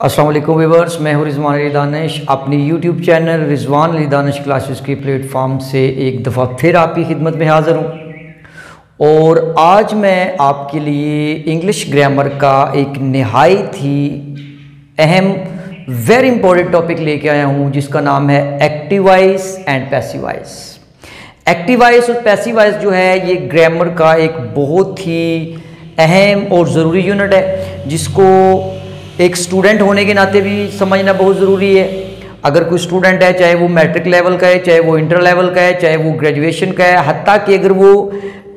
अस्सलाम वालेकुम व्यूअर्स, मैं हूं रिजवान अली दानिश। अपनी YouTube channel Rizwan Ali Danish classes के प्लेटफॉर्म से एक दफ़ा फिर आपकी खिदमत में हाज़िर हूं और आज मैं आपके लिए इंग्लिश ग्रामर का एक नहायत ही अहम वेरी इंपॉर्टेंट टॉपिक लेके आया हूं जिसका नाम है active voice and passive voice. Active voice और पैसिव वॉइस जो है ये ग्रामर का एक बहुत ही अहम और ज़रूरी यूनिट है जिसको एक स्टूडेंट होने के नाते भी समझना बहुत ज़रूरी है। अगर कोई स्टूडेंट है, चाहे वो मैट्रिक लेवल का है, चाहे वो इंटर लेवल का है, चाहे वो ग्रेजुएशन का है, हत्ता कि अगर वो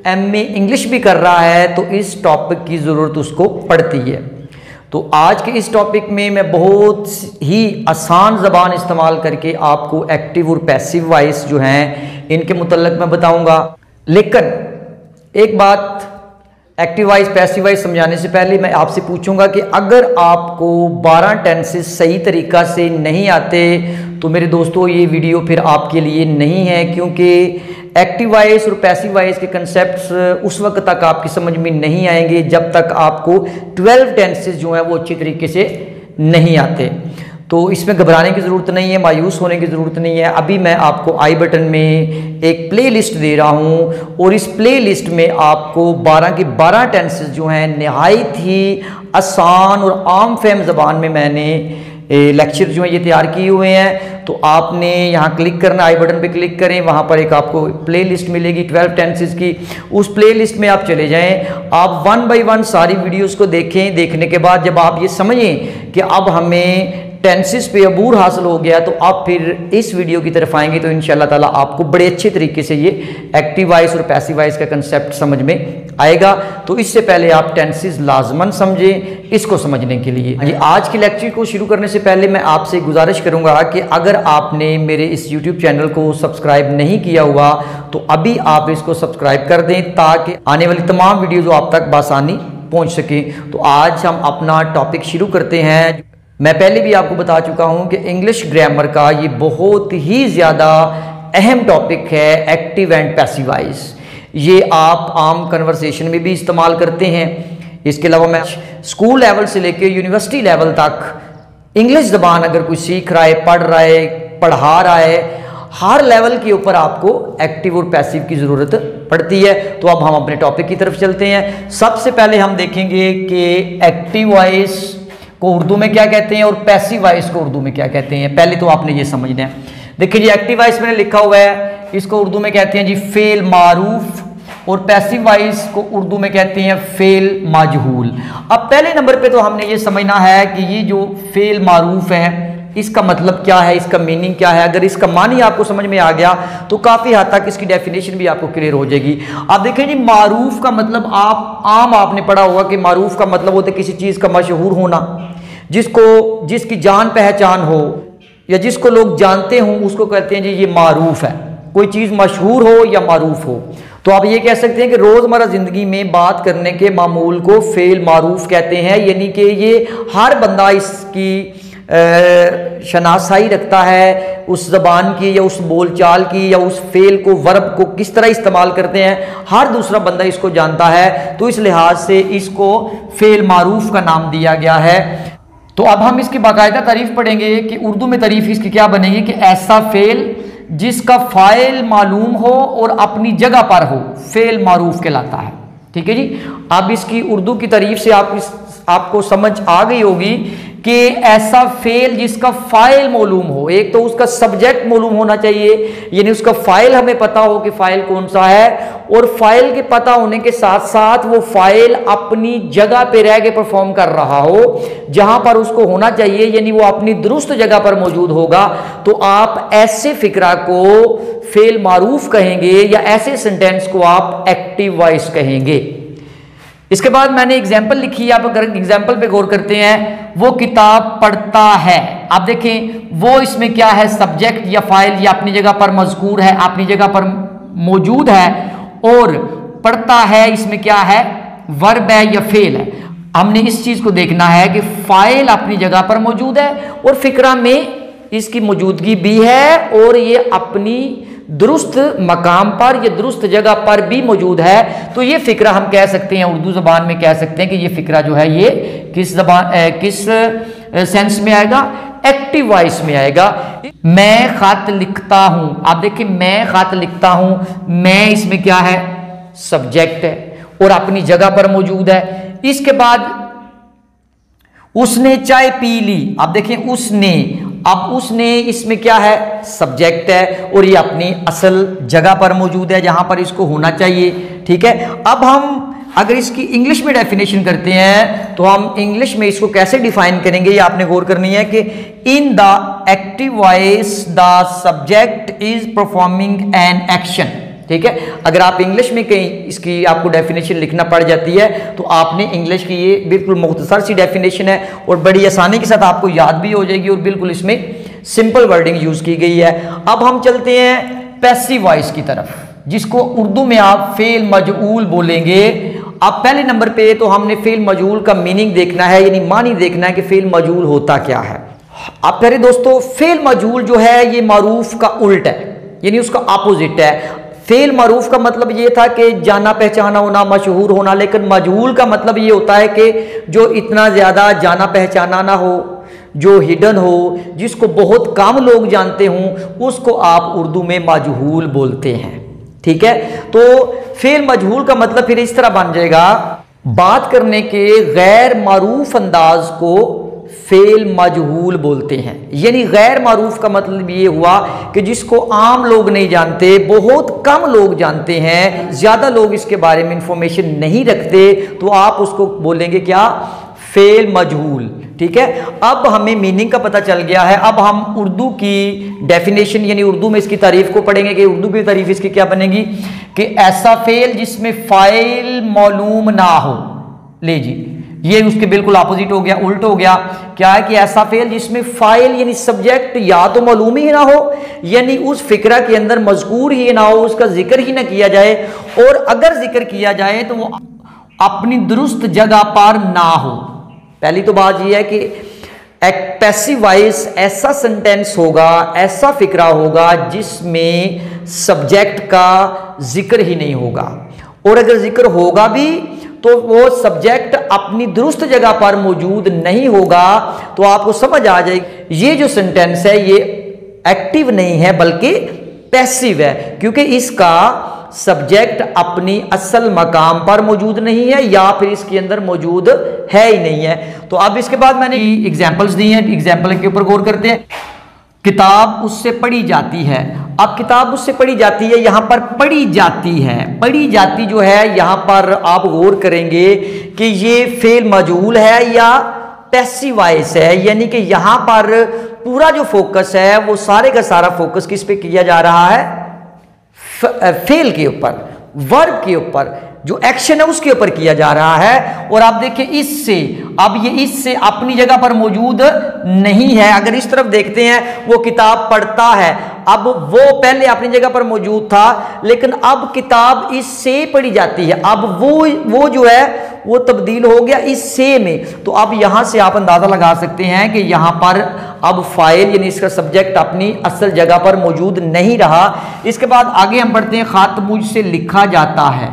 एमए इंग्लिश भी कर रहा है तो इस टॉपिक की ज़रूरत उसको पड़ती है। तो आज के इस टॉपिक में मैं बहुत ही आसान ज़बान इस्तेमाल करके आपको एक्टिव और पैसिव वॉइस जो हैं इनके मुतल्लिक़ मैं बताऊँगा। लेकिन एक बात, एक्टिव वॉइस पैसिव वॉइस समझाने से पहले मैं आपसे पूछूंगा कि अगर आपको 12 टेंसेस सही तरीक़ा से नहीं आते तो मेरे दोस्तों ये वीडियो फिर आपके लिए नहीं है, क्योंकि एक्टिव वॉइस और पैसिव वॉइस के कंसेप्ट्स उस वक्त तक आपकी समझ में नहीं आएंगे जब तक आपको 12 टेंसेस जो हैं वो अच्छी तरीके से नहीं आते। तो इसमें घबराने की ज़रूरत नहीं है, मायूस होने की ज़रूरत नहीं है। अभी मैं आपको आई बटन में एक प्ले लिस्ट दे रहा हूँ और इस प्ले लिस्ट में आपको 12 की 12 टेंसेस जो हैं नहायत ही आसान और आम फहम ज़बान में मैंने लेक्चर जो है ये तैयार किए हुए हैं। तो आपने यहाँ क्लिक करना, आई बटन पे क्लिक करें, वहाँ पर एक आपको प्ले लिस्ट मिलेगी 12 टेंसेस की। उस प्ले लिस्ट में आप चले जाएं, आप 1 बाय 1 सारी वीडियोस को देखें। देखने के बाद जब आप ये समझें कि अब हमें टेंसेस पे अबूर हासिल हो गया तो आप फिर इस वीडियो की तरफ आएंगे तो इंशाल्लाह ताला आपको बड़े अच्छे तरीके से ये एक्टिव वॉइस और पैसिव वॉइस का कंसेप्ट समझ में आएगा। तो इससे पहले आप टेंसेस लाजमन समझें इसको समझने के लिए। जी, आज के लेक्चर को शुरू करने से पहले मैं आपसे गुजारिश करूंगा कि अगर आपने मेरे इस यूट्यूब चैनल को सब्सक्राइब नहीं किया हुआ तो अभी आप इसको सब्सक्राइब कर दें ताकि आने वाली तमाम वीडियोज़ आप तक बासानी पहुँच सकें। तो आज हम अपना टॉपिक शुरू करते हैं। मैं पहले भी आपको बता चुका हूं कि इंग्लिश ग्रामर का ये बहुत ही ज़्यादा अहम टॉपिक है एक्टिव एंड पैसिव वॉइस। ये आप आम कन्वर्सेशन में भी इस्तेमाल करते हैं। इसके अलावा मैं स्कूल लेवल से लेकर यूनिवर्सिटी लेवल तक इंग्लिश ज़बान अगर कोई सीख रहा है, पढ़ रहा है, पढ़ा रहा है, हर लेवल के ऊपर आपको एक्टिव और पैसिव की ज़रूरत पड़ती है। तो अब हम अपने टॉपिक की तरफ चलते हैं। सबसे पहले हम देखेंगे कि एक्टिव वॉइस को उर्दू में क्या कहते हैं और पैसिव वॉइस को उर्दू में क्या कहते हैं। पहले तो आपने ये समझना है। देखिए जी, एक्टिव वॉइस मैंने लिखा हुआ है, इसको उर्दू में कहते हैं जी फेल मारूफ, और पैसिव वॉइस को उर्दू में कहते हैं फेल मजहूल। अब पहले नंबर पे तो हमने ये समझना है कि ये जो फेल मारूफ है इसका मतलब क्या है, इसका मीनिंग क्या है। अगर इसका मानी आपको समझ में आ गया तो काफ़ी हद तक इसकी डेफिनेशन भी आपको क्लियर हो जाएगी। आप देखें जी, मारूफ का मतलब आपने पढ़ा होगा कि मारूफ का मतलब होता है किसी चीज़ का मशहूर होना, जिसकी जान पहचान हो या जिसको लोग जानते हों उसको कहते हैं जी ये मारूफ है। कोई चीज़ मशहूर हो या मारूफ हो तो आप ये कह सकते हैं कि रोज़मर्रा ज़िंदगी में बात करने के मामूल को फेल मारूफ कहते हैं, यानी कि ये हर बंदा इसकी शनासाई रखता है उस ज़बान की या उस बोलचाल की या उस फेल को, वर्ब को किस तरह इस्तेमाल करते हैं, हर दूसरा बंदा इसको जानता है। तो इस लिहाज से इसको फेल मारूफ का नाम दिया गया है। तो अब हम इसकी बाकायदा तारीफ पढ़ेंगे कि उर्दू में तारीफ इसकी क्या बनेगी कि ऐसा फेल जिसका फ़ाइल मालूम हो और अपनी जगह पर हो, फेल मारूफ कहलाता है। ठीक है जी। अब इसकी उर्दू की तारीफ से आपको समझ आ गई होगी कि ऐसा फेल जिसका फ़ाइल मालूम हो। एक तो उसका सब्जेक्ट मालूम होना चाहिए, यानी उसका फ़ाइल हमें पता हो कि फ़ाइल कौन सा है, और फ़ाइल के पता होने के साथ साथ वो फ़ाइल अपनी जगह पे रह के परफॉर्म कर रहा हो जहां पर उसको होना चाहिए, यानी वो अपनी दुरुस्त जगह पर मौजूद होगा। तो आप ऐसे फ़िक्रा को फेल मारूफ कहेंगे या ऐसे सेंटेंस को आप एक्टिव वॉइस कहेंगे। इसके बाद मैंने एग्जाम्पल लिखी है, आप अगर एग्जाम्पल पे गौर करते हैं, वो किताब पढ़ता है। आप देखें वो इसमें क्या है, सब्जेक्ट या फाइल या अपनी जगह पर मजकूर है, अपनी जगह पर मौजूद है, और पढ़ता है इसमें क्या है, वर्ब है या फेल है। हमने इस चीज को देखना है कि फाइल अपनी जगह पर मौजूद है और फिक्रा में इसकी मौजूदगी भी है और ये अपनी दुरुस्त मकाम पर या दुरुस्त जगह पर भी मौजूद है। तो ये फिक्रा हम कह सकते हैं, उर्दू ज़बान में कह सकते हैं कि ये फिक्रा जो है ये किस सेंस में आएगा, एक्टिव वॉइस में आएगा। मैं खत लिखता हूं, आप देखिए मैं खत लिखता हूं, मैं इसमें क्या है, सब्जेक्ट है और अपनी जगह पर मौजूद है। इसके बाद उसने चाय पी ली, आप देखिए उसने, अब उसने इसमें क्या है, सब्जेक्ट है और ये अपनी असल जगह पर मौजूद है जहां पर इसको होना चाहिए। ठीक है, अब हम अगर इसकी इंग्लिश में डेफिनेशन करते हैं तो हम इंग्लिश में इसको कैसे डिफाइन करेंगे, ये आपने गौर करनी है कि in the active voice the subject is performing an action. ठीक है, अगर आप इंग्लिश में कहीं इसकी आपको डेफिनेशन लिखना पड़ जाती है तो आपने इंग्लिश की, ये बिल्कुल मुख्तसर सी डेफिनेशन है और बड़ी आसानी के साथ आपको याद भी हो जाएगी और बिल्कुल इसमें सिंपल वर्डिंग यूज की गई है। अब हम चलते हैं पैसिव वॉइस की तरफ, जिसको उर्दू में आप फेल मजऊल बोलेंगे। अब पहले नंबर पे तो हमने फेल मजऊल का मीनिंग देखना है, यानी मानी देखना है कि फेल मजऊल होता क्या है। अब प्यारे दोस्तों, फेल मजऊल जो है ये मारूफ का उल्ट है, यानी उसका अपोजिट है। फेल मारूफ का मतलब ये था कि जाना पहचाना होना, मशहूर होना, लेकिन मजहूल का मतलब ये होता है कि जो इतना ज्यादा जाना पहचाना ना हो, जो हिडन हो, जिसको बहुत कम लोग जानते हों, उसको आप उर्दू में मजहूल बोलते हैं। ठीक है, तो फेल मजहूल का मतलब फिर इस तरह बन जाएगा, बात करने के गैर मारूफ अंदाज को फेल मजहूल बोलते हैं। यानी गैर मारूफ का मतलब ये हुआ कि जिसको आम लोग नहीं जानते, बहुत कम लोग जानते हैं, ज्यादा लोग इसके बारे में इंफॉर्मेशन नहीं रखते, तो आप उसको बोलेंगे क्या, फेल मजहूल। ठीक है, अब हमें मीनिंग का पता चल गया है। अब हम उर्दू की डेफिनेशन यानी उर्दू में इसकी तारीफ को पढ़ेंगे कि उर्दू की तारीफ इसकी क्या बनेगी कि ऐसा फेल जिसमें फाइल मालूम ना हो। ले जी, ये उसके बिल्कुल अपोजिट हो गया, उल्ट हो गया। क्या है कि ऐसा फेल जिसमें फाइल यानी सब्जेक्ट या तो मालूम ही ना हो, यानी उस फिक्रा के अंदर मजकूर ही ना हो, उसका जिक्र ही ना किया जाए, और अगर जिक्र किया जाए तो वो अपनी दुरुस्त जगह पर ना हो। पहली तो बात यह है कि एक पैसिव वॉइस ऐसा सेंटेंस होगा, ऐसा फिक्रा होगा जिसमें सब्जेक्ट का जिक्र ही नहीं होगा, और अगर जिक्र होगा भी तो वो सब्जेक्ट अपनी दुरुस्त जगह पर मौजूद नहीं होगा। तो आपको समझ आ जाएगी ये जो सेंटेंस है ये एक्टिव नहीं है बल्कि पैसिव है, क्योंकि इसका सब्जेक्ट अपनी असल मकाम पर मौजूद नहीं है या फिर इसके अंदर मौजूद है ही नहीं है। तो अब इसके बाद मैंने एग्जाम्पल्स दी हैं, एग्जाम्पल के ऊपर गौर करते हैं। किताब उससे पढ़ी जाती है। अब किताब उससे पढ़ी जाती है, यहां पर पढ़ी जाती है, पढ़ी जाती जो है यहां पर आप गौर करेंगे कि ये फेल मजहूल है या पैसिव वॉइस है, यानी कि यहां पर पूरा जो फोकस है वो सारे का सारा फोकस किस पे किया जा रहा है, फेल के ऊपर, वर्ब के ऊपर, जो एक्शन है उसके ऊपर किया जा रहा है। और आप देखिए इससे, अब ये इससे अपनी जगह पर मौजूद नहीं है। अगर इस तरफ देखते हैं वो किताब पढ़ता है, अब वो पहले अपनी जगह पर मौजूद था लेकिन अब किताब इससे पढ़ी जाती है, अब वो जो है वो तब्दील हो गया इससे में। तो अब यहां से आप अंदाजा लगा सकते हैं कि यहां पर अब फाइल यानी इसका सब्जेक्ट अपनी असल जगह पर मौजूद नहीं रहा। इसके बाद आगे हम बढ़ते हैं, खत मुझसे लिखा जाता है।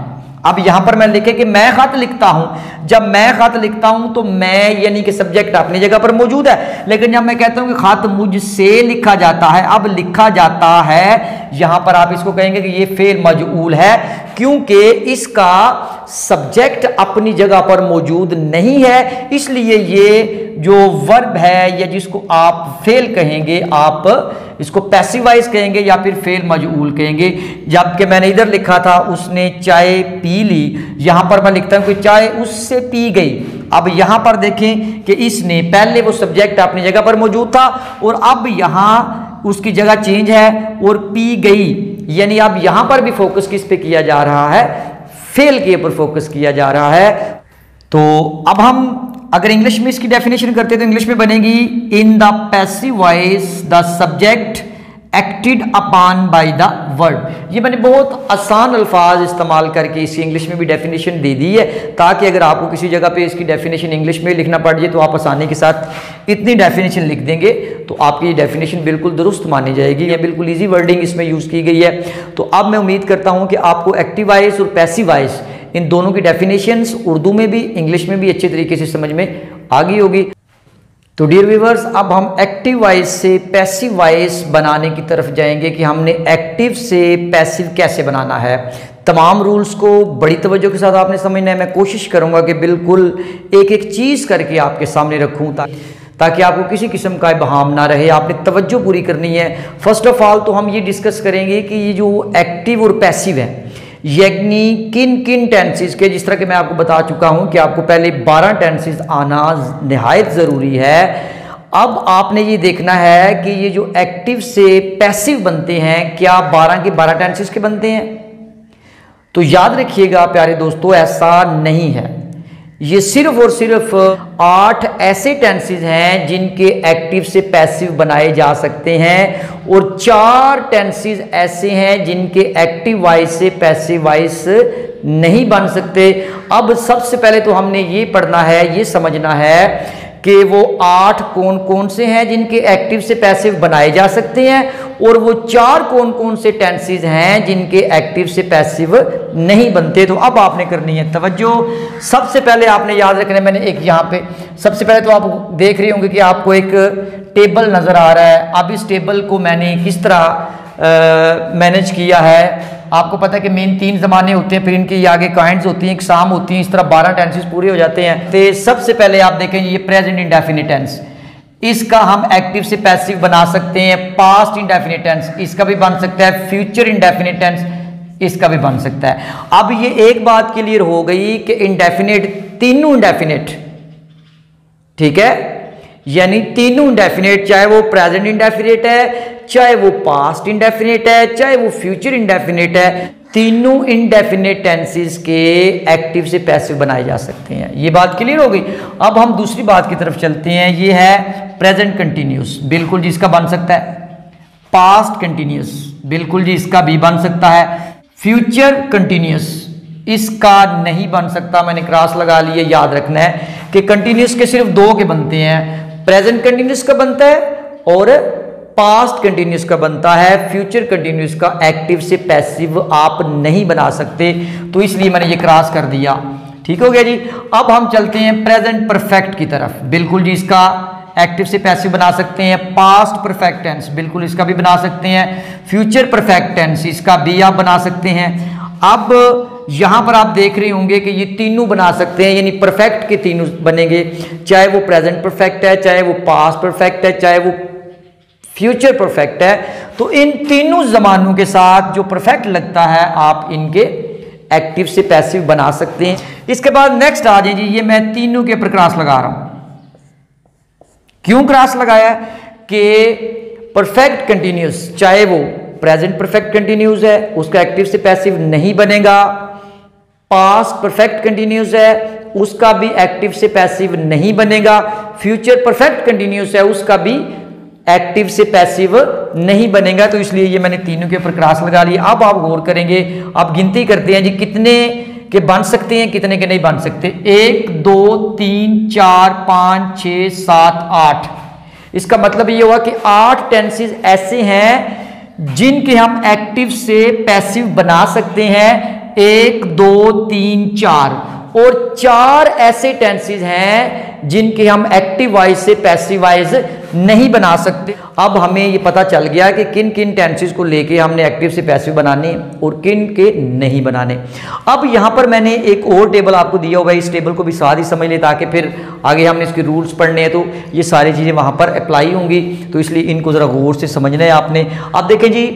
अब यहां पर मैं लिखे कि मैं खत लिखता हूं, जब मैं खत लिखता हूं तो मैं यानी कि सब्जेक्ट अपनी जगह पर मौजूद है, लेकिन जब मैं कहता हूं कि खत मुझसे लिखा जाता है, अब लिखा जाता है यहां पर आप इसको कहेंगे कि ये फेल मजऊल है, क्योंकि इसका सब्जेक्ट अपनी जगह पर मौजूद नहीं है, इसलिए ये जो वर्ब है या जिसको आप फेल कहेंगे आप इसको पैसिव वॉइस कहेंगे या फिर फेल मजऊल कहेंगे। जबकि मैंने इधर लिखा था उसने चाय पी ली, यहां पर मैं लिखता हूं कि चाय उससे पी गई। अब यहां पर देखें कि इसने, पहले वो सब्जेक्ट अपनी जगह पर मौजूद था और अब यहां उसकी जगह चेंज है और पी गई, यानी अब यहां पर भी फोकस किस पे किया जा रहा है, फेल के ऊपर फोकस किया जा रहा है। तो अब हम अगर इंग्लिश में इसकी डेफिनेशन करते हैं तो इंग्लिश में बनेगी, in the passive voice the subject acted upon by the verb. ये मैंने बहुत आसान अल्फाज इस्तेमाल करके इसी इंग्लिश में भी डेफिनेशन दे दी है, ताकि अगर आपको किसी जगह पे इसकी डेफिनेशन इंग्लिश में लिखना पड़ जाए तो आप आसानी के साथ इतनी डेफिनेशन लिख देंगे तो आपकी ये डेफिनेशन बिल्कुल दुरुस्त मानी जाएगी, या बिल्कुल ईजी वर्डिंग इसमें यूज़ की गई है। तो अब मैं उम्मीद करता हूँ कि आपको एक्टिव वॉइस और पैसिव वॉइस इन दोनों की डेफिनेशंस उर्दू में भी इंग्लिश में भी अच्छे तरीके से समझ में आ गई होगी। तो डियर व्यूअर्स, अब हम एक्टिव वॉइस से पैसिव वॉइस बनाने की तरफ जाएंगे कि हमने एक्टिव से पैसिव कैसे बनाना है। तमाम रूल्स को बड़ी तवज्जो के साथ आपने समझना है। मैं कोशिश करूंगा कि बिल्कुल एक एक चीज़ करके आपके सामने रखूं ताकि आपको किसी किस्म का इबहाम ना रहे। आपने तवज्जो पूरी करनी है। फर्स्ट ऑफ ऑल तो हम ये डिस्कस करेंगे कि ये जो एक्टिव और पैसिव है यानी किन किन टेंसेस के, जिस तरह के मैं आपको बता चुका हूं कि आपको पहले 12 टेंसेस आना निहायत ज़रूरी है। अब आपने ये देखना है कि ये जो एक्टिव से पैसिव बनते हैं क्या 12 के 12 टेंसेस के बनते हैं। तो याद रखिएगा प्यारे दोस्तों, ऐसा नहीं है। ये सिर्फ और सिर्फ 8 ऐसे टेंसेस हैं जिनके एक्टिव से पैसिव बनाए जा सकते हैं और 4 टेंसेस ऐसे हैं जिनके एक्टिव वॉइस से पैसिव वॉइस नहीं बन सकते। अब सबसे पहले तो हमने ये पढ़ना है, ये समझना है कि वो 8 कौन कौन से हैं जिनके एक्टिव से पैसिव बनाए जा सकते हैं और वो 4 कौन कौन से टेंसेस हैं जिनके एक्टिव से पैसिव नहीं बनते। तो अब आपने करनी है तवज्जो। सबसे पहले आपने याद रखना है, मैंने एक यहाँ पे सबसे पहले तो आप देख रहे होंगे कि आपको एक टेबल नज़र आ रहा है। अब इस टेबल को मैंने किस तरह मैनेज किया है। आपको पता है कि मेन 3 ज़माने होते हैं, फिर इनकी आगे काइंड्स होती हैं, एग्जाम होती हैं, इस तरह 12 टेंसेस पूरे हो जाते हैं। तो सबसे पहले आप देखें ये प्रेजेंट इंडेफिनिट टेंस, इसका हम एक्टिव से पैसिव बना सकते हैं। पास्ट इंडेफिनिट टेंस इसका भी बन सकता है। फ्यूचर इंडेफिनिट टेंस इसका भी बन सकता है। अब ये एक बात क्लियर हो गई कि इंडेफिनिट, तीनों इंडेफिनिट, ठीक है, यानी तीनों इंडेफिनिट, चाहे वो प्रेजेंट इंडेफिनिट है, चाहे वो पास्ट इंडेफिनिट है, चाहे वो फ्यूचर इंडेफिनिट है, तीनों इंडेफिनिट टेंसेस के एक्टिव से पैसिव बनाए जा सकते हैं। ये बात क्लियर हो गई। अब हम दूसरी बात की तरफ चलते हैं। ये है प्रेजेंट कंटिन्यूस, बिल्कुल जी इसका बन सकता है। पास्ट कंटिन्यूस, बिल्कुल जी इसका भी बन सकता है। फ्यूचर कंटिन्यूस इसका नहीं बन सकता, मैंने क्रॉस लगा लिए। याद रखना है कि कंटिन्यूस के सिर्फ 2 के बनते हैं, प्रेजेंट कंटिन्यूस का बनता है और पास्ट कंटिन्यूस का बनता है। फ्यूचर कंटिन्यूस का एक्टिव से पैसिव आप नहीं बना सकते, तो इसलिए मैंने ये क्रॉस कर दिया। ठीक हो गया जी। अब हम चलते हैं प्रेजेंट परफेक्ट की तरफ। बिल्कुल जी इसका एक्टिव से पैसिव बना सकते हैं। पास्ट परफेक्ट टेंस बिल्कुल इसका भी बना सकते हैं। फ्यूचर परफेक्ट टेंस इसका भी आप बना सकते हैं। अब यहां पर आप देख रहे होंगे कि ये तीनों बना सकते हैं, यानी परफेक्ट के तीनों बनेंगे, चाहे वो प्रेजेंट परफेक्ट है, चाहे वो पास्ट परफेक्ट है, चाहे वो फ्यूचर परफेक्ट है। तो इन तीनों जमानों के साथ जो परफेक्ट लगता है आप इनके एक्टिव से पैसिव बना सकते हैं। इसके बाद नेक्स्ट आ जाइए, ये मैं तीनों के ऊपर क्रॉस लगा रहा हूं। क्यों क्रॉस लगाया कि परफेक्ट कंटिन्यूस, चाहे वो प्रेजेंट परफेक्ट कंटिन्यूस है उसका एक्टिव से पैसिव नहीं बनेगा, पास्ट परफेक्ट कंटिन्यूस है उसका भी एक्टिव से पैसिव नहीं बनेगा, फ्यूचर परफेक्ट कंटिन्यूस है उसका भी एक्टिव से पैसिव नहीं बनेगा। तो इसलिए ये मैंने तीनों के ऊपर क्रॉस लगा लिया। अब आप गौर करेंगे, आप गिनती करते हैं जी कितने के बन सकते हैं, कितने के नहीं बन सकते। 1 2 3 4 5 6 7 8। इसका मतलब ये हुआ कि 8 टेंसेस ऐसे हैं जिनके हम एक्टिव से पैसिव बना सकते हैं। 1 2 3 4 और 4 ऐसे टेंसेस हैं जिनके हम एक्टिव वॉइस से पैसिव वॉइस नहीं बना सकते। अब हमें ये पता चल गया कि किन किन टेंसेस को लेके हमने एक्टिव से पैसिव बनाने और किन के नहीं बनाने। अब यहाँ पर मैंने एक और टेबल आपको दिया हुआ है, इस टेबल को भी साथ ही समझ ले ताकि फिर आगे हमने इसके रूल्स पढ़ने हैं तो ये सारी चीज़ें वहाँ पर अप्लाई होंगी, तो इसलिए इनको ज़रा गौर से समझना है आपने। अब देखें जी,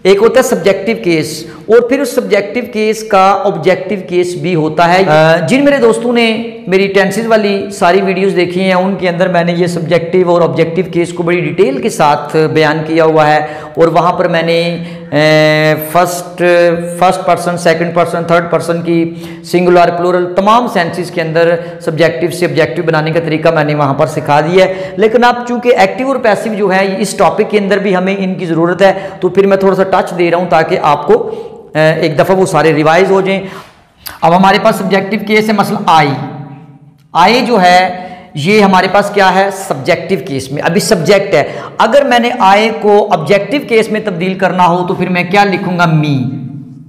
एक होता है सब्जेक्टिव केस और फिर उस सब्जेक्टिव केस का ऑब्जेक्टिव केस भी होता है। जिन मेरे दोस्तों ने मेरी टेंसेस वाली सारी वीडियोस देखी हैं उनके अंदर मैंने ये सब्जेक्टिव और ऑब्जेक्टिव केस को बड़ी डिटेल के साथ बयान किया हुआ है और वहाँ पर मैंने first person, second person, third person की सिंगुलर, प्लूरल तमाम सेंसेस के अंदर सब्जेक्टिव से ऑब्जेक्टिव बनाने का तरीका मैंने वहाँ पर सिखा दिया है। लेकिन अब चूंकि एक्टिव और पैसिव जो है इस टॉपिक के अंदर भी हमें इनकी ज़रूरत है, तो फिर मैं थोड़ा सा टच दे रहा हूँ ताकि आपको एक दफ़ा वो सारे रिवाइज हो जाएं। अब हमारे पास सब्जेक्टिव केस है, मसला आई जो है ये हमारे पास क्या है सब्जेक्टिव केस में, अभी सब्जेक्ट है। अगर मैंने आई को ऑब्जेक्टिव केस में तब्दील करना हो तो फिर मैं क्या लिखूंगा, मी।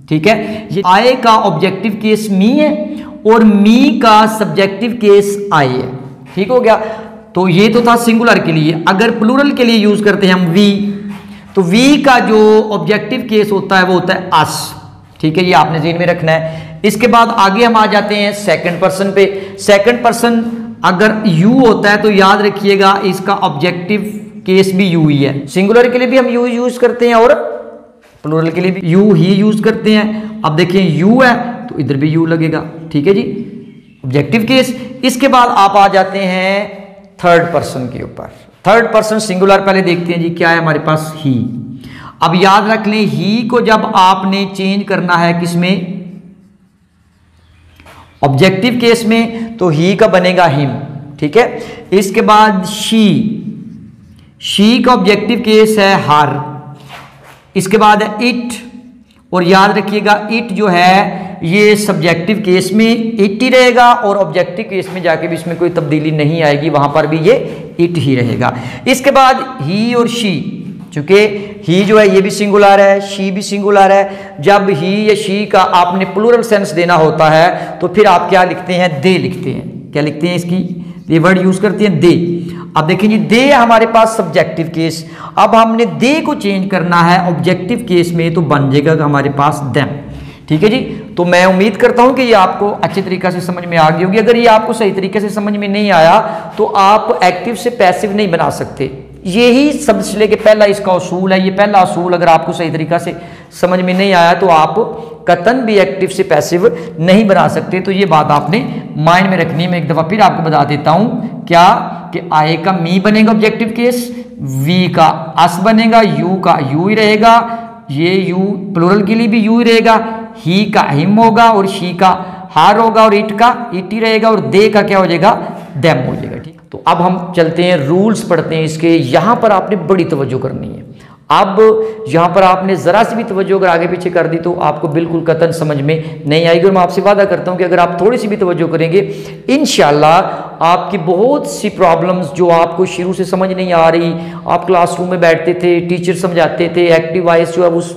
ठीक है, ये आई का ऑब्जेक्टिव केस मी है और मी का सब्जेक्टिव केस आई है। ठीक हो गया। तो ये तो था सिंगुलर के लिए। अगर प्लूरल के लिए यूज करते हैं हम वी, तो वी का जो ऑब्जेक्टिव केस होता है वो होता है अस। ठीक है, ये आपने ज़हन में रखना है। इसके बाद आगे हम आ जाते हैं सेकंड पर्सन पे। सेकंड पर्सन अगर यू होता है तो याद रखिएगा इसका ऑब्जेक्टिव केस भी यू ही है। सिंगुलर के लिए भी हम यू यूज करते हैं और प्लूरल के लिए भी यू ही यूज करते हैं। अब देखिए यू है तो इधर भी यू लगेगा। ठीक है जी, ऑब्जेक्टिव केस। इसके बाद आप आ जाते हैं थर्ड पर्सन के ऊपर। थर्ड पर्सन सिंगुलर पहले देखते हैं जी, क्या है हमारे पास, ही। अब याद रख लें, ही को जब आपने चेंज करना है किसमें, ऑब्जेक्टिव केस में, तो ही का बनेगा हिम। ठीक है, इसके बाद शी का ऑब्जेक्टिव केस है हर। इसके बाद है इट, और याद रखिएगा इट जो है ये सब्जेक्टिव केस में इट ही रहेगा और ऑब्जेक्टिव केस में जाके भी इसमें कोई तब्दीली नहीं आएगी, वहां पर भी ये इट ही रहेगा। इसके बाद ही और शी, चूंकि ही जो है ये भी सिंगुलर है, शी भी सिंगुलर है। जब ही या शी का आपने प्लूरल सेंस देना होता है तो फिर आप क्या लिखते हैं, दे लिखते हैं। क्या लिखते हैं, इसकी ये वर्ड यूज करते हैं, दे। अब देखिए जी, दे हमारे पास सब्जेक्टिव केस। अब हमने दे को चेंज करना है ऑब्जेक्टिव केस में, तो बन जाएगा हमारे पास देम। ठीक है जी, तो मैं उम्मीद करता हूं कि ये आपको अच्छी तरीके से समझ में आ गई होगी। अगर ये आपको सही तरीके से समझ में नहीं आया तो आप एक्टिव से पैसिव नहीं बना सकते। यही सबसे लेके पहला इसका उसूल है। ये पहला उसूल अगर आपको सही तरीका से समझ में नहीं आया तो आप कतन भी एक्टिव से पैसिव नहीं बना सकते। तो ये बात आपने माइंड में रखनी है। मैं एक दफा फिर आपको बता देता हूं, क्या कि आई का मी बनेगा ऑब्जेक्टिव केस, वी का अस बनेगा, यू का यू ही रहेगा, ये यू प्लूरल के लिए भी यू ही रहेगा, ही का हिम होगा और शी का हार होगा और इट का इट ही रहेगा और दे का क्या हो जाएगा, देम हो जाएगा। ठीक, तो अब हम चलते हैं, रूल्स पढ़ते हैं इसके। यहां पर आपने बड़ी तवज्जो करनी है। अब यहां पर आपने जरा सी भी तवज्जो अगर आगे पीछे कर दी तो आपको बिल्कुल कतन समझ में नहीं आएगी। और मैं आपसे वादा करता हूं कि अगर आप थोड़ी सी भी तवज्जो करेंगे, इंशाल्लाह आपकी बहुत सी प्रॉब्लम्स जो आपको शुरू से समझ नहीं आ रही, आप क्लासरूम में बैठते थे, टीचर समझाते थे, एक्टिव वॉइस जो है उस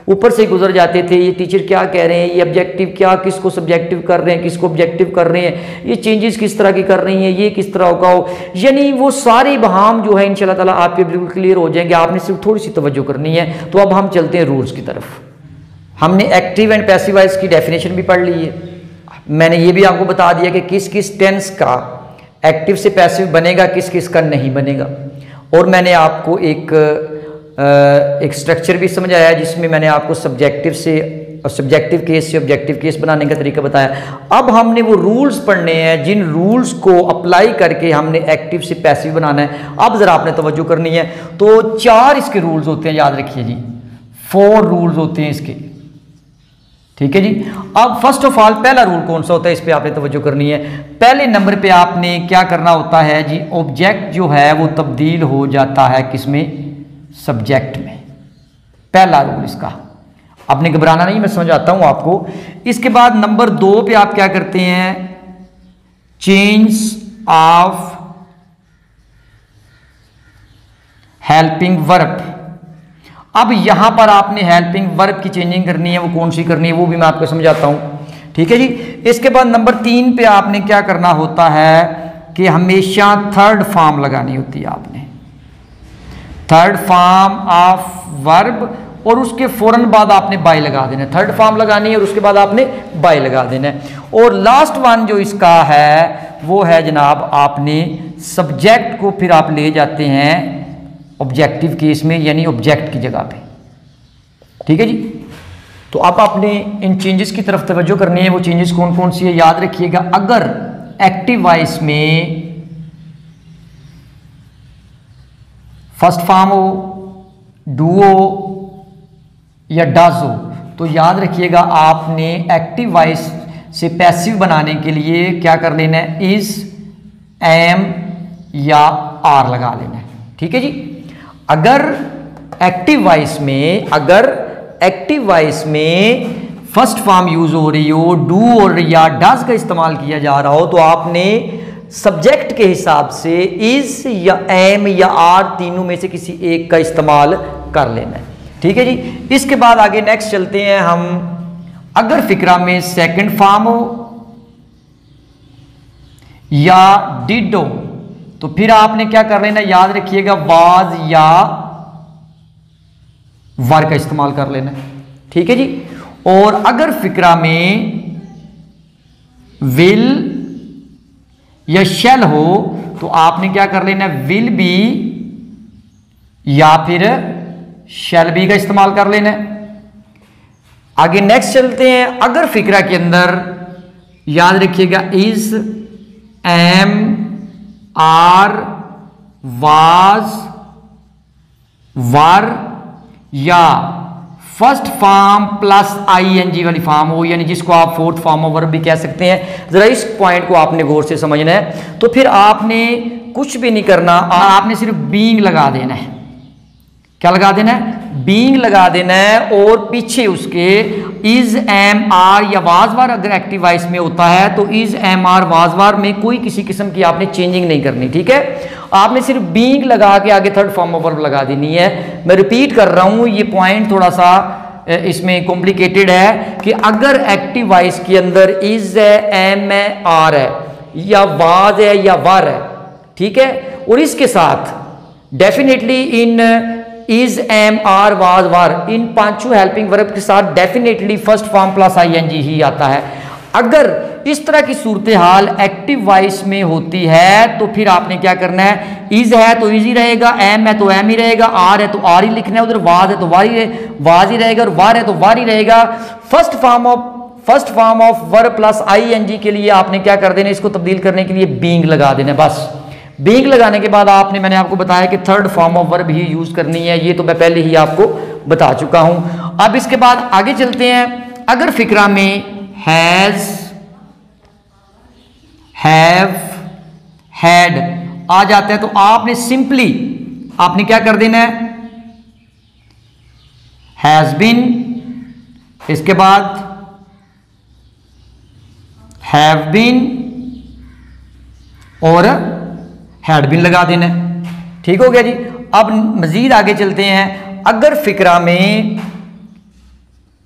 ऊपर से गुजर जाते थे, ये टीचर क्या कह रहे हैं, ये ऑब्जेक्टिव क्या, किसको सब्जेक्टिव कर रहे हैं, किसको ऑब्जेक्टिव कर रहे हैं, ये चेंजेस किस तरह की कर रही हैं, ये किस तरह का हो, यानी वो सारे बहाम जो है इंशाल्लाह ताला आपके बिल्कुल क्लियर हो जाएंगे। आपने सिर्फ थोड़ी सी तवज्जो करनी है। तो अब हम चलते हैं रूल्स की तरफ। हमने एक्टिव एंड पैसिव वॉइस की डेफिनेशन भी पढ़ ली है। मैंने ये भी आपको बता दिया कि किस किस टेंस का एक्टिव से पैसिव बनेगा, किस किस का नहीं बनेगा। और मैंने आपको एक स्ट्रक्चर भी समझाया है जिसमें मैंने आपको सब्जेक्टिव केस से ऑब्जेक्टिव केस बनाने का तरीका बताया। अब हमने वो रूल्स पढ़ने हैं जिन रूल्स को अप्लाई करके हमने एक्टिव से पैसिव बनाना है। अब जरा आपने तवज्जो करनी है। तो 4 इसके रूल्स होते हैं, याद रखिए जी, 4 रूल्स होते हैं इसके। ठीक है जी। अब फर्स्ट ऑफ ऑल पहला रूल कौन सा होता है, इस पे आपने तवज्जो करनी है। पहले नंबर पे आपने क्या करना होता है जी, ऑब्जेक्ट जो है वो तब्दील हो जाता है किसमें, सब्जेक्ट में। पहला रूल इसका, आपने घबराना नहीं, मैं समझाता हूं आपको। इसके बाद नंबर 2 पे आप क्या करते हैं, चेंज ऑफ हेल्पिंग वर्ब। अब यहां पर आपने हेल्पिंग वर्ब की चेंजिंग करनी है, वो कौन सी करनी है वो भी मैं आपको समझाता हूं। ठीक है जी। इसके बाद नंबर 3 पे आपने क्या करना होता है कि हमेशा थर्ड फॉर्म लगानी होती है आपने, थर्ड फॉर्म ऑफ वर्ब, और उसके फौरन बाद आपने बाय लगा देना है। थर्ड फॉर्म लगानी है और उसके बाद आपने बाय लगा देना है। और लास्ट वन जो इसका है वो है जनाब, आपने सब्जेक्ट को फिर आप ले जाते हैं ऑब्जेक्टिव केस में, यानी ऑब्जेक्ट की जगह पे। ठीक है जी। तो अब आपने इन चेंजेस की तरफ तवज्जो करनी है। वो चेंजेस कौन कौन सी है, याद रखिएगा। अगर एक्टिव वॉइस में फर्स्ट फॉर्म हो, डू हो या डज हो, तो याद रखिएगा आपने एक्टिव वॉइस से पैसिव बनाने के लिए क्या कर लेना है, इज, एम या आर लगा लेना है। ठीक है जी। अगर एक्टिव वॉइस में फर्स्ट फॉर्म यूज हो रही हो, डू और या डज का इस्तेमाल किया जा रहा हो, तो आपने सब्जेक्ट के हिसाब से इज या एम या आर तीनों में से किसी एक का इस्तेमाल कर लेना है। ठीक है जी। इसके बाद आगे नेक्स्ट चलते हैं हम। अगर फिक्रा में सेकंड फॉर्म हो या डिड हो, तो फिर आपने क्या कर लेना, याद रखिएगा वाज या वर का इस्तेमाल कर लेना, ठीक है जी। और अगर फिक्रा में विल या शैल हो तो आपने क्या कर लेना, विल बी या फिर शैल बी का इस्तेमाल कर लेना। आगे नेक्स्ट चलते हैं। अगर फिक्रा के अंदर याद रखिएगा इज, एम, आर, वाज, वर या फर्स्ट फॉर्म प्लस आईएनजी वाली फॉर्म हो, यानी जिसको आप फोर्थ फॉर्म ऑफ वर्ब भी कह सकते हैं। जरा इस पॉइंट को आपने गौर से समझना है। तो फिर आपने कुछ भी नहीं करना, आपने सिर्फ बीइंग लगा देना है। क्या लगा देना है? बीइंग लगा देना है, और पीछे उसके इज, एम, आर या वाज वार अगर एक्टिव वॉइस में होता है तो इज, एम, आर, वाज वार में कोई किसी किस्म की आपने चेंजिंग नहीं करनी, ठीक है। आपने सिर्फ बीइंग लगा के आगे थर्ड फॉर्म ऑफ वर्ब लगा देनी है। मैं रिपीट कर रहा हूं, ये पॉइंट थोड़ा सा इसमें कॉम्प्लिकेटेड है कि अगर एक्टिव वॉइस के अंदर इज है, एम है, आर है या वाज है या वर है, ठीक है, और इसके साथ डेफिनेटली इन is, am, are, was, were, इन पांचों हेल्पिंग वर्ब के साथ definitely first form plus ING ही आता है। अगर इस तरह की सूरत हाल एक्टिव वॉइस में होती है तो फिर आपने क्या करना है, इज है तो इज ही रहेगा, एम है तो एम ही रहेगा, आर है तो आर ही लिखना है, उधर वाज है तो वाज ही रहेगा, और वार है तो वार ही रहेगा। First form of verb plus ING के लिए आपने क्या कर देना, इसको तब्दील करने के लिए बीइंग लगा देना। बस बीइंग लगाने के बाद मैंने आपको बताया कि third form of verb he use करनी है, ये तो मैं पहले ही आपको बता चुका हूं। अब इसके बाद आगे चलते हैं। अगर फिक्रा में हैज, हैव, हैड आ जाता है तो आपने सिंपली आपने क्या कर देना है, हैज बीन, इसके बाद हैव बीन और हैड बीन लगा देना है। ठीक हो गया जी। अब मजीद आगे चलते हैं। अगर फिक्रा में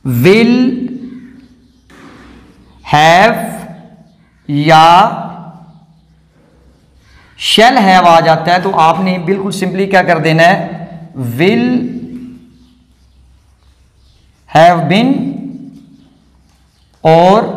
विल, हैव या शैल हैव आ जाता है तो आपने बिल्कुल सिंपली क्या कर देना है, विल हैव बीन और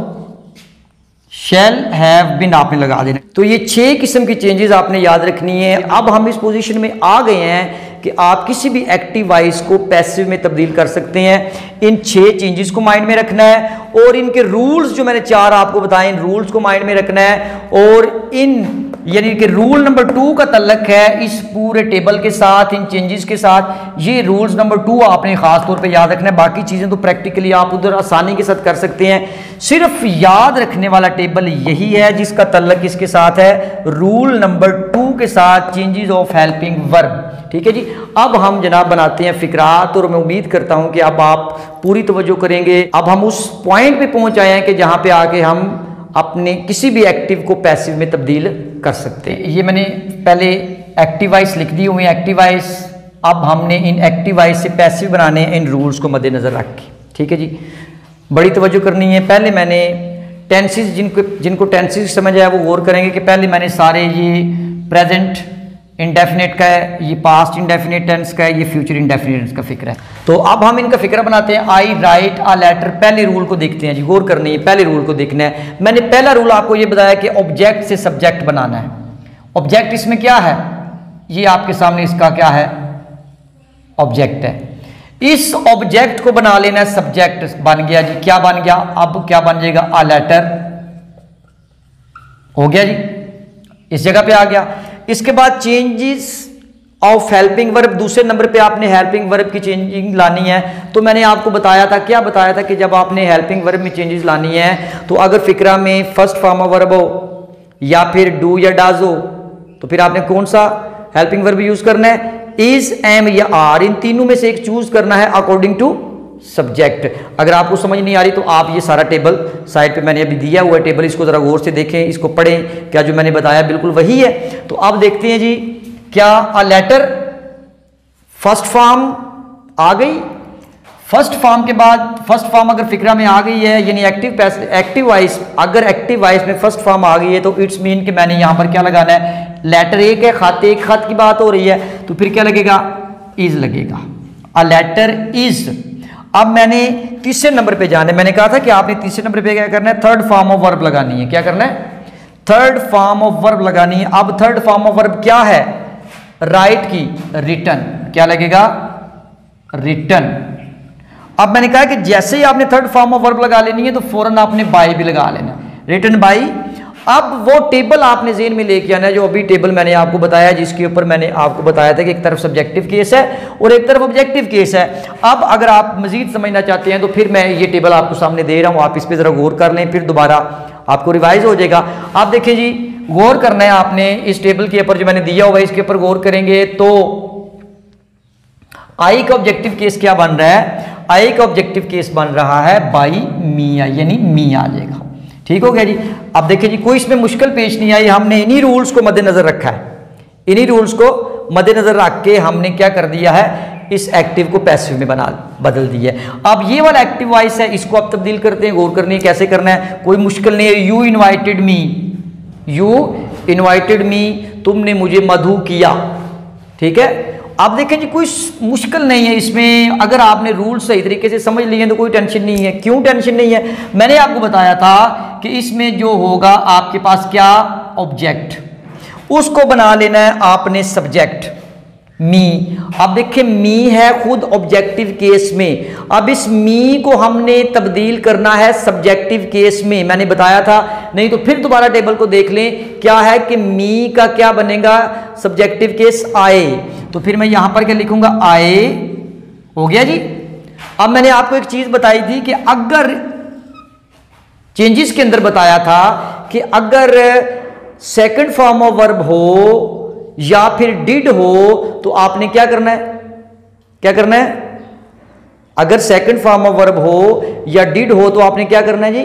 शैल हैव बीन आपने लगा देना। तो ये 6 किस्म की चेंजेस आपने याद रखनी है। अब हम इस पोजीशन में आ गए हैं कि आप किसी भी एक्टिव वॉइस को पैसिव में तब्दील कर सकते हैं। इन 6 चेंजेस को माइंड में रखना है और इनके रूल्स जो मैंने 4 आपको बताए, इन रूल्स को माइंड में रखना है। और इन यानी कि रूल नंबर 2 का तल्लक है इस पूरे टेबल के साथ, इन चेंजेस के साथ। ये रूल्स नंबर 2 आपने खास तौर पे याद रखना है। बाकी चीजें तो प्रैक्टिकली आप उधर आसानी के साथ कर सकते हैं। सिर्फ याद रखने वाला टेबल यही है जिसका तल्लक इसके साथ है, रूल नंबर 2 के साथ, चेंजेस ऑफ हेल्पिंग वर्ब। ठीक है जी। अब हम जनाब बनाते हैं फिक्रात और मैं उम्मीद करता हूं कि अब आप पूरी तवज्जो करेंगे। अब हम उस पॉइंट पे पहुंच आए हैं कि जहां पे आके हम अपने किसी भी एक्टिव को पैसिव में तब्दील कर सकते हैं। ये मैंने पहले एक्टिव वॉइस लिख दी हुई है, एक्टिव वॉइस। अब हमने इन एक्टिव वॉइस से पैसिव बनाने इन रूल्स को मद्देनजर रख के, ठीक है जी, बड़ी तवज्जो करनी है। पहले मैंने टेंसेस, जिनको टेंसेस समझ आया वो गौर करेंगे कि पहले मैंने सारे ये प्रेजेंट इंडेफिनिट का है, ये पास्ट इंडेफिनिट टेंस का है, ये फ्यूचर इंडेफिनिट टेंस का फिक्र है। तो अब हम इनका फिक्र बनाते हैं। आई राइट अ लेटर। पहले रूल को देखते हैं जी, गौर करनी है, पहले रूल को देखना है। मैंने पहला रूल आपको ये बताया कि ऑब्जेक्ट से सब्जेक्ट बनाना है। ऑब्जेक्ट इसमें क्या है, ये आपके सामने इसका क्या है, ऑब्जेक्ट है। इस ऑब्जेक्ट को बना लेना है, सब्जेक्ट बन गया जी। क्या बन गया, अब क्या बन जाएगा, अ लेटर हो गया जी, इस जगह पे आ गया। इसके बाद चेंजेस ऑफ हेल्पिंग वर्ब, दूसरे नंबर पे आपने हेल्पिंग वर्ब की चेंजिंग लानी है। तो मैंने आपको बताया था, क्या बताया था कि जब आपने हेल्पिंग वर्ब में चेंजेस लानी है तो अगर फिक्रा में फर्स्ट फॉर्म ऑफ वर्ब हो या फिर डू या डाज हो तो फिर आपने कौन सा हेल्पिंग वर्ब यूज करना है, इज, एम या आर, इन तीनों में से एक चूज करना है अकॉर्डिंग टू सब्जेक्ट। अगर आपको समझ नहीं आ रही तो आप ये सारा टेबल साइड पे मैंने अभी दिया हुआ है टेबल, इसको जरा गौर से देखें, इसको पढ़ें, क्या जो मैंने बताया बिल्कुल वही है। तो अब देखते हैं जी, क्या अ लेटर फर्स्ट फॉर्म आ गई। फर्स्ट फॉर्म के बाद फर्स्ट फॉर्म अगर फिक्रा में आ गई है, यानी एक्टिव वॉइस, अगर एक्टिव वॉइस में फर्स्ट फॉर्म आ गई है तो इट्स मीन कि मैंने यहाँ पर क्या लगाना है, लेटर एक है, खाते एक खत की बात हो रही है, तो फिर क्या लगेगा, इज लगेगा, अ लेटर इज। अब मैंने तीसरे नंबर पे जाना है, मैंने कहा था कि आपने तीसरे नंबर पे क्या करना है, थर्ड फॉर्म ऑफ वर्ब लगानी है। क्या करना है, थर्ड फॉर्म ऑफ वर्ब लगानी है। अब थर्ड फॉर्म ऑफ वर्ब क्या है, राइट की रिटन, क्या लगेगा, रिटन। अब मैंने कहा कि जैसे ही आपने थर्ड फॉर्म ऑफ वर्ब लगा लेनी है तो फौरन आपने बाय भी लगा लेना, रिटन बाय। अब वो टेबल आपने ज़हन में लेके आना है जो अभी टेबल मैंने आपको बताया, जिसके ऊपर मैंने आपको बताया था कि एक तरफ सब्जेक्टिव केस है और एक तरफ ऑब्जेक्टिव केस है। अब अगर आप मजीद समझना चाहते हैं तो फिर मैं ये टेबल आपको सामने दे रहा हूँ, आप इस पर ज़रा गौर कर लें, फिर दोबारा आपको रिवाइज हो जाएगा। आप देखिए जी, गौर करना है आपने इस टेबल के ऊपर जो मैंने दिया हुआ है, इसके ऊपर गौर करेंगे तो आई का ऑब्जेक्टिव केस क्या बन रहा है, आई का ऑब्जेक्टिव केस बन रहा है बाई मियाँ, यानी मी आ जाएगा। ठीक हो गया जी। अब देखिए जी, कोई इसमें मुश्किल पेश नहीं आई, हमने इन्हीं रूल्स को मद्देनजर रखा है, इन्हीं रूल्स को मद्देनजर रख के हमने क्या कर दिया है, इस एक्टिव को पैसिव में बदल दिया है। अब ये वाला एक्टिव वॉइस है, इसको आप तब्दील करते हैं, गौर करनी है कैसे करना है, कोई मुश्किल नहीं है। You invited me, you invited me, तुमने मुझे मधु किया। ठीक है, आप देखें जी कोई मुश्किल नहीं है इसमें, अगर आपने रूल सही तरीके से समझ लिए तो कोई टेंशन नहीं है। क्यों टेंशन नहीं है, मैंने आपको बताया था कि इसमें जो होगा आपके पास क्या, ऑब्जेक्ट, उसको बना लेना है आपने सब्जेक्ट, मी। अब देखिए मी है खुद ऑब्जेक्टिव केस में, अब इस मी को हमने तब्दील करना है सब्जेक्टिव केस में, मैंने बताया था। नहीं तो फिर दोबारा टेबल को देख लें, क्या है कि मी का क्या बनेगा, सब्जेक्टिव केस आए, तो फिर मैं यहां पर क्या लिखूंगा, आए। हो गया जी। अब मैंने आपको एक चीज बताई थी कि अगर चेंजेस के अंदर बताया था कि अगर सेकंड फॉर्म ऑफ वर्ब हो या फिर डिड हो तो आपने क्या करना है, क्या करना है, अगर सेकंड फॉर्म ऑफ वर्ब हो या डिड हो तो आपने क्या करना है जी,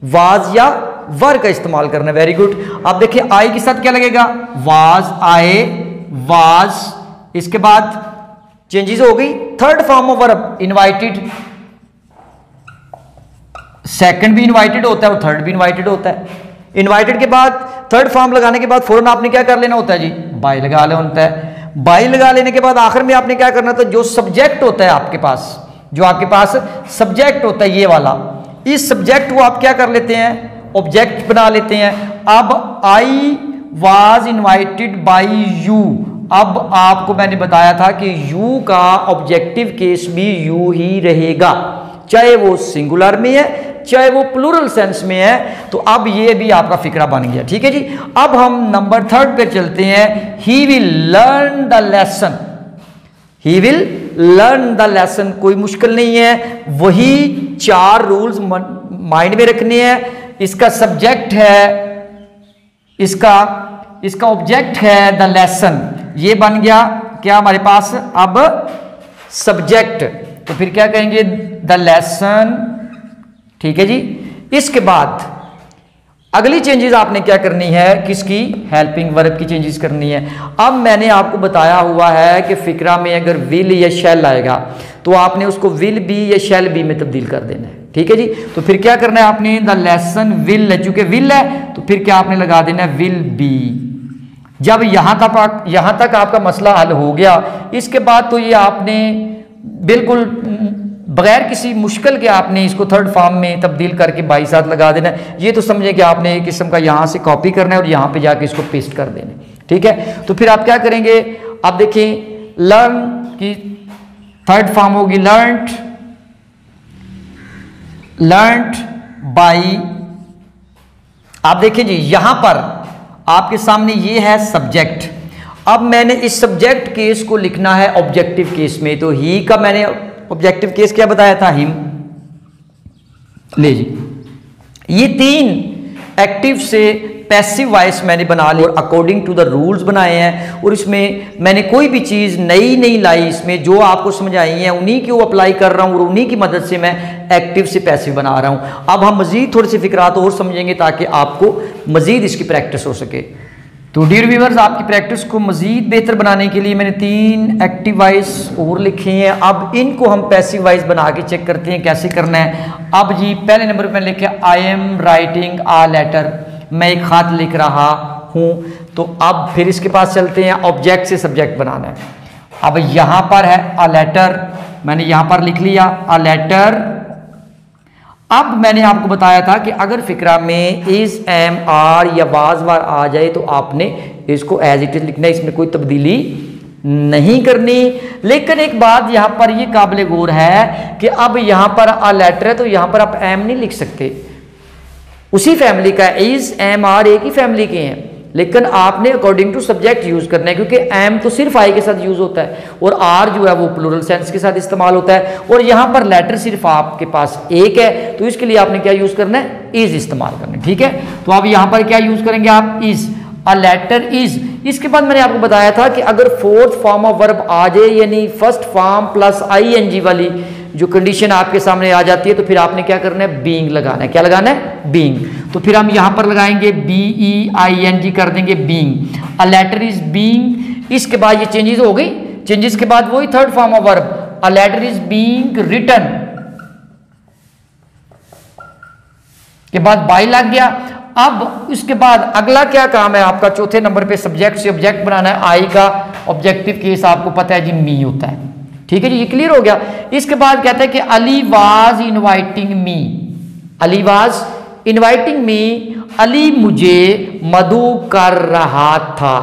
वाज या वर का इस्तेमाल करना है। Very good. अब देखिए आई के साथ क्या लगेगा, वाज, आए, वाज। इसके बाद चेंजेस हो गई, third form of verb invited, second भी इनवाइटेड होता है और थर्ड भी इनवाइटेड होता है। इनवाइटेड के बाद थर्ड फॉर्म लगाने के बाद फौरन आपने क्या कर लेना होता है जी, बाय लगा लेना होता है। बाय लगा लेने के बाद आखिर में आपने क्या करना था, जो सब्जेक्ट होता है आपके पास, जो आपके पास सब्जेक्ट होता है ये वाला, इस सब्जेक्ट को आप क्या कर लेते हैं, ऑब्जेक्ट बना लेते हैं। अब I was invited bye you, अब आपको मैंने बताया था कि यू का ऑब्जेक्टिव केस भी यू ही रहेगा, चाहे वो सिंगुलर में है चाहे वो प्लूरल सेंस में है। तो अब ये भी आपका फिक्रा बन गया। ठीक है जी। अब हम नंबर थर्ड पे चलते हैं, he will learn the lesson, he will learn the lesson, कोई मुश्किल नहीं है, वही चार रूल्स माइंड में रखने हैं। इसका सब्जेक्ट है, इसका ऑब्जेक्ट है द लेसन, ये बन गया क्या हमारे पास अब सब्जेक्ट, तो फिर क्या कहेंगे, द लेसन। ठीक है जी। इसके बाद अगली चेंजेस आपने क्या करनी है, किसकी, हेल्पिंग वर्ब की चेंजेस करनी है। अब मैंने आपको बताया हुआ है कि फिक्रा में अगर विल या शैल आएगा तो आपने उसको विल बी या शैल बी में तब्दील कर देना है। ठीक है जी। तो फिर क्या करना है आपने, द लेसन विल है, चूंकि विल है तो फिर क्या आपने लगा देना है, विल बी। जब यहां तक आपका मसला हल हो गया, इसके बाद तो ये आपने बिल्कुल बगैर किसी मुश्किल के आपने इसको थर्ड फॉर्म में तब्दील करके बाई साथ लगा देना है। ये तो समझे कि आपने एक किस्म का यहाँ to कॉपी करना है और यहाँ पे जाके इसको पेस्ट कर देना है। ठीक है, तो फिर आप क्या करेंगे, आप देखिए लर्न की थर्ड फॉर्म होगी लर्नड, लर्नड बाई। आप देखिए जी, यहां पर आपके सामने ये है सब्जेक्ट। अब मैंने इस सब्जेक्ट केस को लिखना है ऑब्जेक्टिव केस में, तो ही का मैंने ऑब्जेक्टिव केस क्या बताया था, हिम। ले जी, ये तीन एक्टिव से पैसिव वॉइस मैंने बना ली और अकॉर्डिंग टू द रूल्स बनाए हैं, और इसमें मैंने कोई भी चीज़ नई नहीं लाई, इसमें जो आपको समझ आई है उन्हीं को अप्लाई कर रहा हूँ और उन्हीं की मदद से मैं एक्टिव से पैसिव बना रहा हूँ। अब हम मज़ीद थोड़ी सी फिक्रात और समझेंगे ताकि आपको मज़ीद इसकी प्रैक्टिस हो सके। तो डियर व्यूअर्स, आपकी प्रैक्टिस को मजीद बेहतर बनाने के लिए मैंने 3 एक्टिव वॉइस और लिखे हैं। अब इनको हम पैसिव वॉइस बना के चेक करते हैं कैसे करना है। अब जी पहले नंबर पर लिखे I am writing a letter, मैं एक खत लिख रहा हूँ। तो अब फिर इसके पास चलते हैं, ऑब्जेक्ट से सब्जेक्ट बनाना है। अब यहाँ पर है अ लेटर, मैंने यहाँ पर लिख लिया अ लेटर। अब मैंने आपको बताया था कि अगर फिक्रा में इज एम आर या वाज वार आ जाए तो आपने इसको एज इट इज लिखना है, इसमें कोई तब्दीली नहीं करनी। लेकिन एक बात यहाँ पर ये काबिल गौर है कि अब यहाँ पर अ लेटर है तो यहाँ पर आप एम नहीं लिख सकते, उसी फैमिली का इज एम आर एक ही फैमिली के हैं, लेकिन आपने अकॉर्डिंग टू सब्जेक्ट यूज करना है, क्योंकि एम तो सिर्फ आई के साथ यूज होता है और आर जो है वो प्लूरल सेंस के साथ इस्तेमाल होता है, और यहाँ पर लेटर सिर्फ आपके पास एक है, तो इसके लिए आपने क्या यूज करना है, इज इस्तेमाल करना है। ठीक है, तो अब यहाँ पर क्या यूज करेंगे आप, इज, अ लेटर इज। इसके बाद मैंने आपको बताया था कि अगर फोर्थ फॉर्म ऑफ वर्ब आ जाए, यानी फर्स्ट फॉर्म प्लस ING वाली जो कंडीशन आपके सामने आ जाती है, तो फिर आपने क्या करना है, बीइंग लगाना है। क्या लगाना है, बीइंग। तो फिर हम यहां पर लगाएंगे BEING कर देंगे, being. A letter is being. इसके बाद ये चेंजेस हो गई, चेंजेस के बाद वही third form of verb, a letter is being written के बाद बाय लग गया। अब इसके बाद अगला क्या काम है आपका, चौथे नंबर पे सब्जेक्ट से ऑब्जेक्ट बनाना है। आई का ऑब्जेक्टिव केस आपको पता है जी, मी होता है। ठीक है जी, ये क्लियर हो गया। इसके बाद कहता है कि Ali was inviting me, Ali was inviting me, Ali मुझे मधु कर रहा था।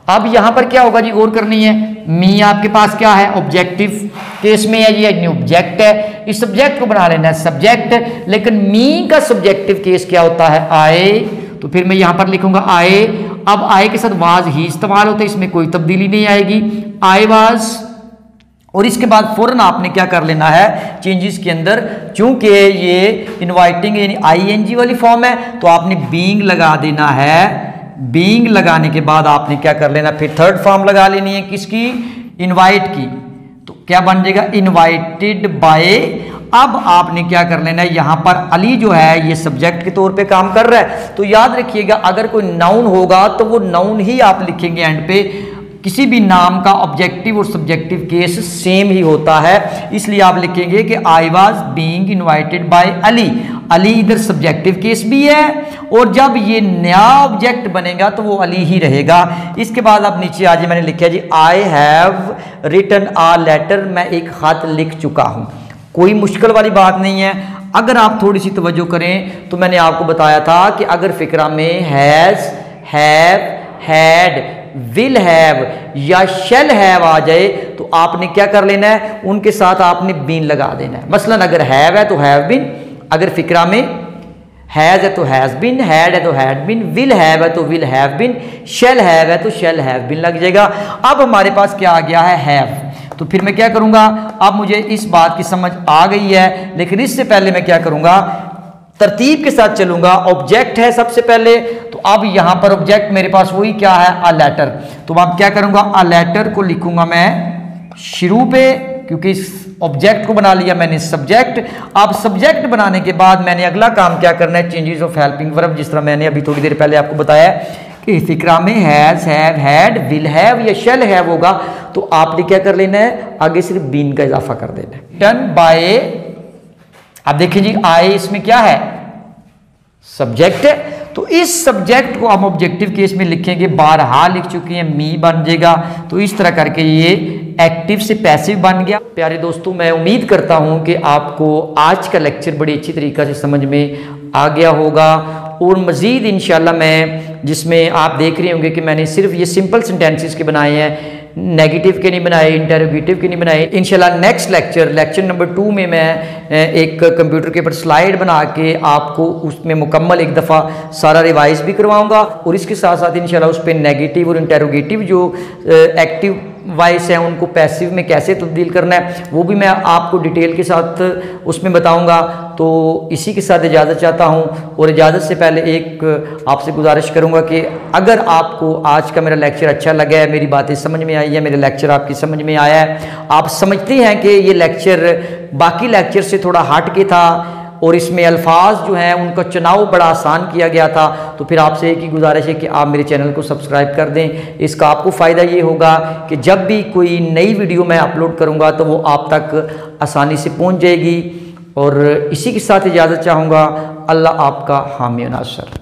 अब यहां पर क्या होगा जी, गौर करनी है, मी आपके पास क्या है, ऑब्जेक्टिव केस में है, ये ऑब्जेक्ट है, इस सब्जेक्ट को बना लेना है सब्जेक्ट, लेकिन मी का सब्जेक्टिव केस क्या होता है, आए। तो फिर मैं यहां पर लिखूंगा आए। अब आए के साथ वाज ही इस्तेमाल होता है, इसमें कोई तब्दीली नहीं आएगी, आई वाज। और इसके बाद फौरन आपने क्या कर लेना है, चेंजेस के अंदर, चूंकि ये इनवाइटिंग यानी ING वाली फॉर्म है, तो आपने बीइंग लगा देना है। बीइंग लगाने के बाद आपने क्या कर लेना, फिर थर्ड फॉर्म लगा लेनी है, किसकी, इनवाइट की। तो क्या बन जाएगा, इनवाइटेड बाय। अब आपने क्या कर लेना है, यहां पर अली जो है ये सब्जेक्ट के तौर पे काम कर रहा है, तो याद रखिएगा अगर कोई नाउन होगा तो वो नाउन ही आप लिखेंगे एंड पे। किसी भी नाम का ऑब्जेक्टिव और सब्जेक्टिव केस सेम ही होता है, इसलिए आप लिखेंगे कि I was being invited bye Ali. Ali इधर सब्जेक्टिव केस भी है, और जब ये नया ऑब्जेक्ट बनेगा तो वो अली ही रहेगा। इसके बाद आप नीचे आज मैंने लिखा जी, I have written a letter, मैं एक खत लिख चुका हूं। कोई मुश्किल वाली बात नहीं है। अगर आप थोड़ी सी तवज्जो करें तो मैंने आपको बताया था कि अगर फिक्रा में has, have, had, will have या शेल हैव आ जाए तो आपने क्या कर लेना है, उनके साथ आपने बीन लगा देना है। मसलन अगर हैव है तो हैव बीन, अगर फिक्रा में हैज है तो हैज बीन, हैड है तो हैड बीन, विल हैव है तो will have been, shall have है तो शेल हैव बीन लग जाएगा। अब हमारे पास क्या आ गया है, हैव। तो फिर मैं क्या करूंगा, अब मुझे इस बात की समझ आ गई है, लेकिन इससे पहले मैं क्या करूंगा, तरतीब के साथ चलूंगा। ऑब्जेक्ट है सबसे पहले, तो अब यहां पर ऑब्जेक्ट मेरे पास वही क्या है, अ लेटर। तो अब क्या करूंगा, अ लेटर को लिखूंगा मैं शुरू पे, क्योंकि इस ऑब्जेक्ट को बना लिया मैंने सब्जेक्ट। अब सब्जेक्ट बनाने के बाद मैंने अगला काम क्या करना है, चेंजेस ऑफ हेल्पिंग वर्ब, जिस तरह मैंने अभी थोड़ी देर पहले आपको बताया कि फिक्रा में has, have, had, will have या शेल हैव होगा, तो आपने क्या कर लेना है, आगे सिर्फ बीन का इजाफा कर देना है। Done by. अब देखिए जी, आए इसमें क्या है, सब्जेक्ट है, तो इस सब्जेक्ट को हम ऑब्जेक्टिव केस में लिखेंगे, बारहा लिख चुके हैं, मी बन जाएगा। तो इस तरह करके ये एक्टिव से पैसिव बन गया। प्यारे दोस्तों, मैं उम्मीद करता हूं कि आपको आज का लेक्चर बड़ी अच्छी तरीके से समझ में आ गया होगा, और मज़ीद इंशाल्लाह मैं, जिसमें आप देख रहे होंगे कि मैंने सिर्फ ये सिंपल सेंटेंसेस के बनाए हैं, नेगेटिव के नहीं बनाए, इंटरोगेटिव के नहीं बनाए। इंशाल्लाह नेक्स्ट लेक्चर नंबर 2 में मैं एक कंप्यूटर के ऊपर स्लाइड बना के आपको उसमें मुकम्मल एक दफ़ा सारा रिवाइज भी करवाऊंगा, और इसके साथ साथ इंशाल्लाह उस पर नेगेटिव और इंटरोगेटिव जो एक्टिव वॉइस है उनको पैसिव में कैसे तब्दील करना है वो भी मैं आपको डिटेल के साथ उसमें बताऊंगा। तो इसी के साथ इजाज़त चाहता हूं, और इजाज़त से पहले एक आपसे गुजारिश करूंगा कि अगर आपको आज का मेरा लेक्चर अच्छा लगा है, मेरी बातें समझ में आई है, मेरा लेक्चर आपकी समझ में आया है, आप समझते हैं कि ये लेक्चर बाकी लेक्चर से थोड़ा हट के था, और इसमें अल्फाज जो हैं उनका चुनाव बड़ा आसान किया गया था। तो फिर आपसे एक ही गुजारिश है कि आप मेरे चैनल को सब्सक्राइब कर दें। इसका आपको फ़ायदा ये होगा कि जब भी कोई नई वीडियो मैं अपलोड करूँगा तो वो आप तक आसानी से पहुँच जाएगी। और इसी के साथ इजाज़त चाहूँगा। अल्लाह आपका हामी नासर।